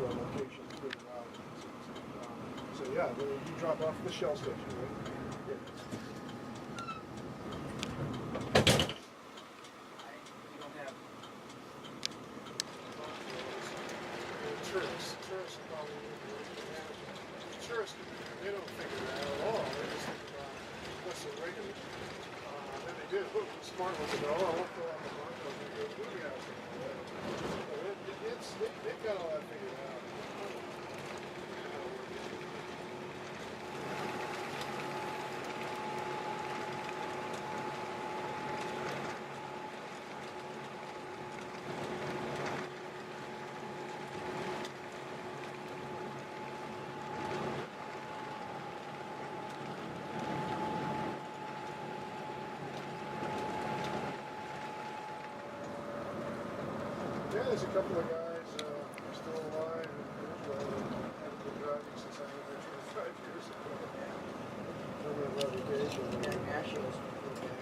location figured out. So yeah, you drop off at the Shell station, right? Yeah. Tourists probably tourists, they don't figure that out at all. They just think about what's the regular. Then they do. Smart ones go, oh, we'll fill out the Broncos and go movie house. They've got all that figured out. Yeah, there's a couple of guys still alive and haven't been driving since I was there 25 years ago. Permanent revocation. Yeah, Nashville's okay.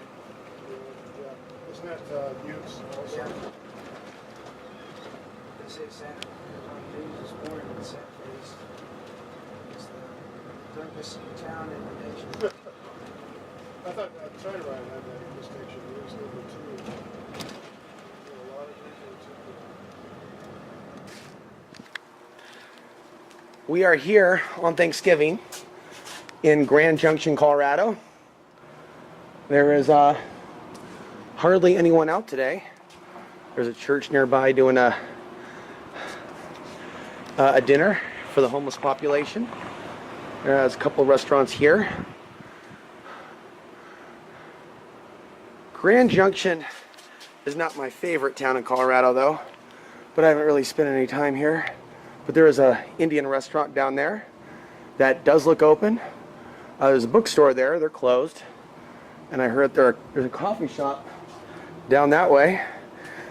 Yeah. Isn't that Utes also? Yeah. They say Santa on news this morning that Santa is the darkest town in the nation. I thought Telluride had that distinction. It was number 2. We are here on Thanksgiving in Grand Junction, Colorado. There is hardly anyone out today. There's a church nearby doing a dinner for the homeless population. There's a couple of restaurants here. Grand Junction is not my favorite town in Colorado though, but I haven't really spent any time here. But there is a Indian restaurant down there that does look open. There's a bookstore there, they're closed. And I heard there's a coffee shop down that way.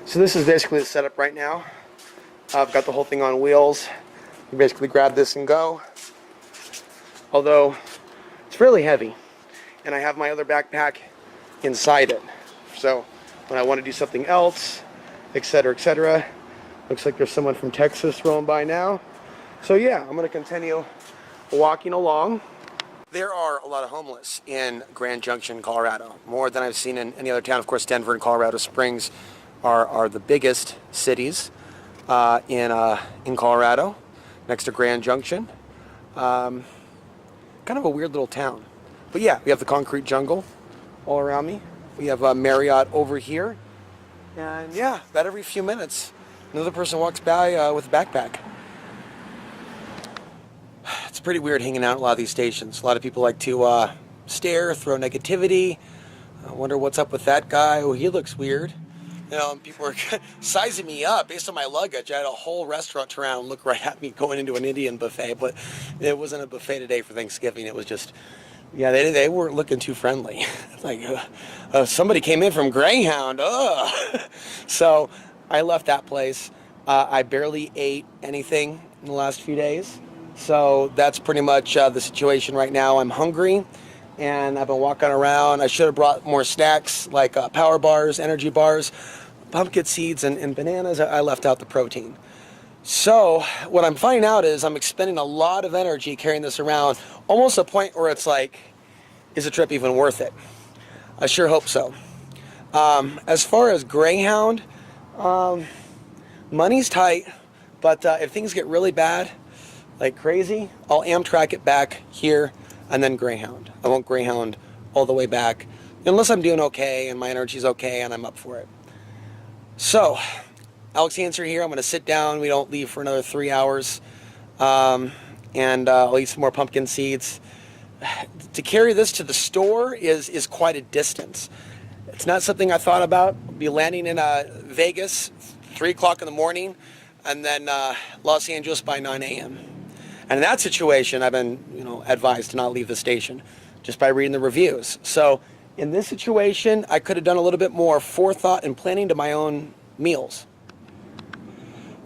So this is basically the setup right now. I've got the whole thing on wheels. You basically grab this and go. Although it's fairly heavy. And I have my other backpack inside it. So when I want to do something else, etc., etc. Looks like there's someone from Texas rolling by now. So yeah, I'm going to continue walking along. There are a lot of homeless in Grand Junction, Colorado. More than I've seen in any other town. Of course, Denver and Colorado Springs are the biggest cities in Colorado, next to Grand Junction. Kind of a weird little town. But yeah, we have the concrete jungle all around me. We have Marriott over here. And yeah, about every few minutes, another person walks by with a backpack. It's pretty weird hanging out at a lot of these stations. A lot of people like to stare, throw negativity. I wonder what's up with that guy. Oh, he looks weird. You know, people are sizing me up based on my luggage. I had a whole restaurant turn around and look right at me going into an Indian buffet, but it wasn't a buffet today for Thanksgiving. It was just, yeah, they weren't looking too friendly. Like, somebody came in from Greyhound. So I left that place. I barely ate anything in the last few days. So that's pretty much the situation right now. I'm hungry, and I've been walking around. I should have brought more snacks like power bars, energy bars, pumpkin seeds, and bananas. I left out the protein. So what I'm finding out is I'm expending a lot of energy carrying this around, almost to a point where it's like, is the trip even worth it? I sure hope so. As far as Greyhound, money's tight, but if things get really bad, like crazy, I'll Amtrak it back here and then Greyhound. I won't Greyhound all the way back unless I'm doing okay and my energy's okay and I'm up for it. So, Alex Answer here. I'm going to sit down. We don't leave for another 3 hours. And I'll eat some more pumpkin seeds. To carry this to the store is quite a distance. It's not something I thought about. I'll be landing in Vegas 3 o'clock in the morning and then Los Angeles by 9 a.m. And in that situation, I've been advised to not leave the station just by reading the reviews. So in this situation, I could have done a little bit more forethought and planning to my own meals.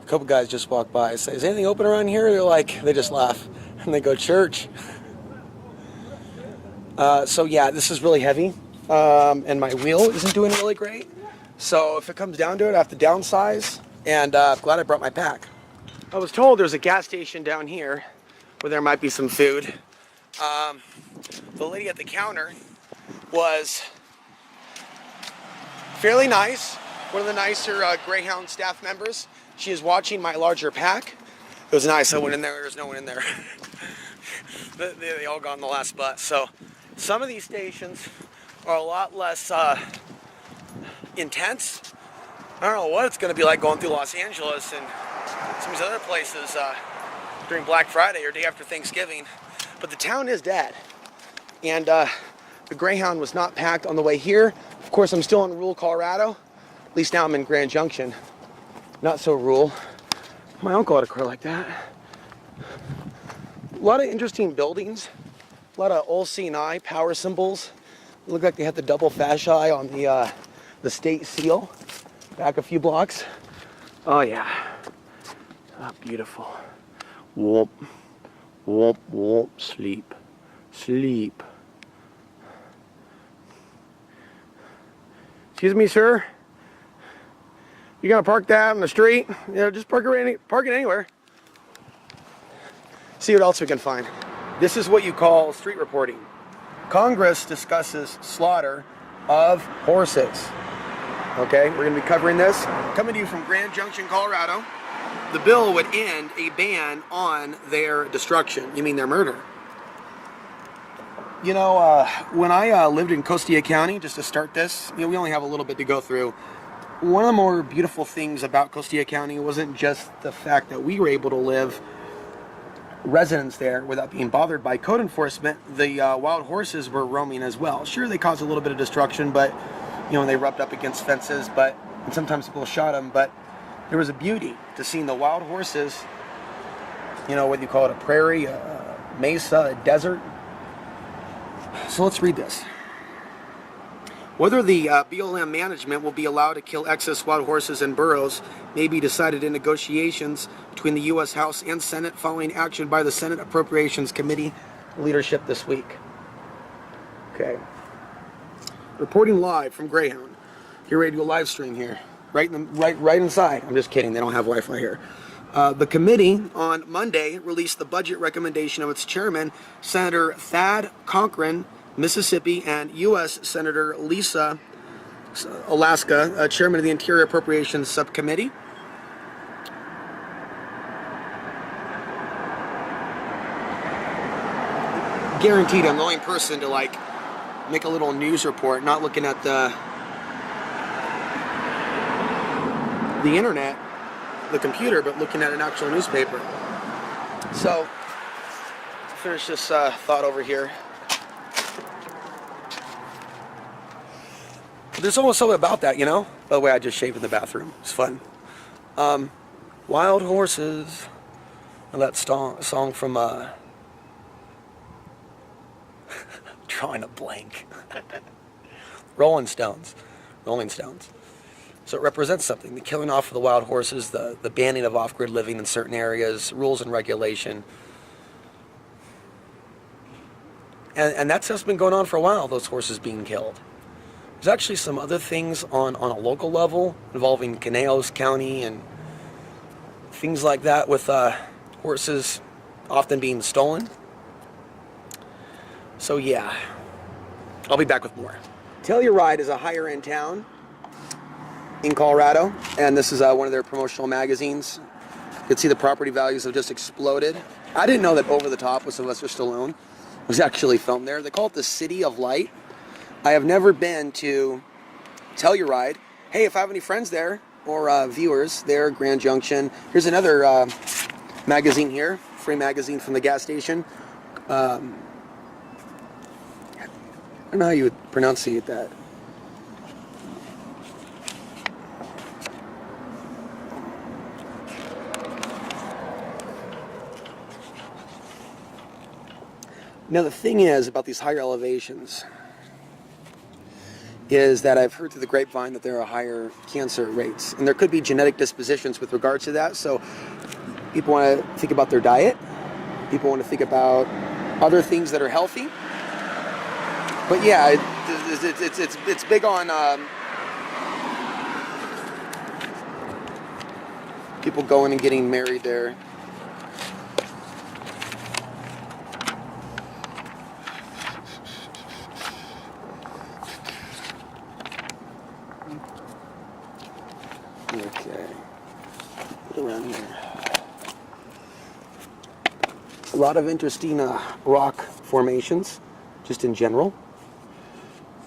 A couple guys just walked by and say, is anything open around here? They're like, they just laugh and they go, church. So yeah, this is really heavy. And my wheel isn't doing really great. So if it comes down to it, I have to downsize. And I'm glad I brought my pack. I was told there's a gas station down here where there might be some food. The lady at the counter was fairly nice, one of the nicer Greyhound staff members. She is watching my larger pack. It was nice. I went in there. There's no one in there. They all got on the last bus. So some of these stations are a lot less intense. I don't know what it's going to be like going through Los Angeles and some of these other places during Black Friday or day after Thanksgiving. But the town is dead. And the Greyhound was not packed on the way here. Of course, I'm still in rural Colorado. At least now I'm in Grand Junction. Not so rural. My uncle had a car like that. A lot of interesting buildings. A lot of old C&I power symbols. It looked like they had the double fasci on the state seal. Back a few blocks. Oh yeah. Oh, beautiful. Whoop. Whoop, whoop. Sleep. Sleep. Excuse me, sir. You gonna park that on the street? Just park it anywhere. See what else we can find. This is what you call street reporting. Congress discusses slaughter of horses. Okay, we're gonna be covering this. Coming to you from Grand Junction, Colorado. The bill would end a ban on their destruction. You mean their murder? You know, when I lived in Costilla County, just to start this, we only have a little bit to go through. One of the more beautiful things about Costilla County wasn't just the fact that we were able to live residents there without being bothered by code enforcement. The wild horses were roaming as well. Sure, they caused a little bit of destruction, but they rubbed up against fences, and sometimes people shot them. But there was a beauty to seeing the wild horses. Whether you call it a prairie, a mesa, a desert. So let's read this. Whether the BLM management will be allowed to kill excess wild horses in burrows may be decided in negotiations between the U.S. House and Senate following action by the Senate Appropriations Committee leadership this week. Okay. Reporting live from Greyhound. Get ready to go live stream here. Right inside. I'm just kidding. They don't have Wi-Fi here. The committee on Monday released the budget recommendation of its chairman, Senator Thad Cochran, Mississippi, and U.S. Senator Lisa Alaska, chairman of the Interior Appropriations Subcommittee. Guaranteed I'm the only person to make a little news report, not looking at the internet, the computer, but looking at an actual newspaper. So, finish this thought over here. There's almost something about that, By the way, I just shaved in the bathroom. It's fun. Wild Horses. And that song from drawing a blank. Rolling Stones. So it represents something. The killing off of the wild horses, the banning of off-grid living in certain areas, rules and regulation. And that's just been going on for a while, those horses being killed. There's actually some other things on a local level involving Canales County and things like that with horses often being stolen. So yeah, I'll be back with more. Telluride is a higher end town in Colorado, and this is one of their promotional magazines. You can see the property values have just exploded. I didn't know that Over the Top with Sylvester Stallone was actually filmed there. They call it the City of Light. I have never been to Telluride. Hey, if I have any friends there or viewers there, Grand Junction. Here's another magazine here, free magazine from the gas station. I don't know how you would pronunciate that. Now the thing is about these higher elevations is that I've heard through the grapevine that there are higher cancer rates, and there could be genetic dispositions with regards to that. So people want to think about their diet. People want to think about other things that are healthy. But yeah, it's big on People going and getting married there. Okay. Put it around here. A lot of interesting rock formations, just in general.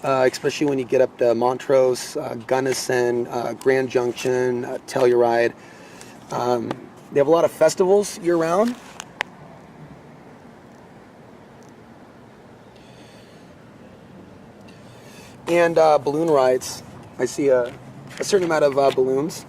Especially when you get up to Montrose, Gunnison, Grand Junction, Telluride. They have a lot of festivals year-round. And balloon rides. I see a certain amount of balloons.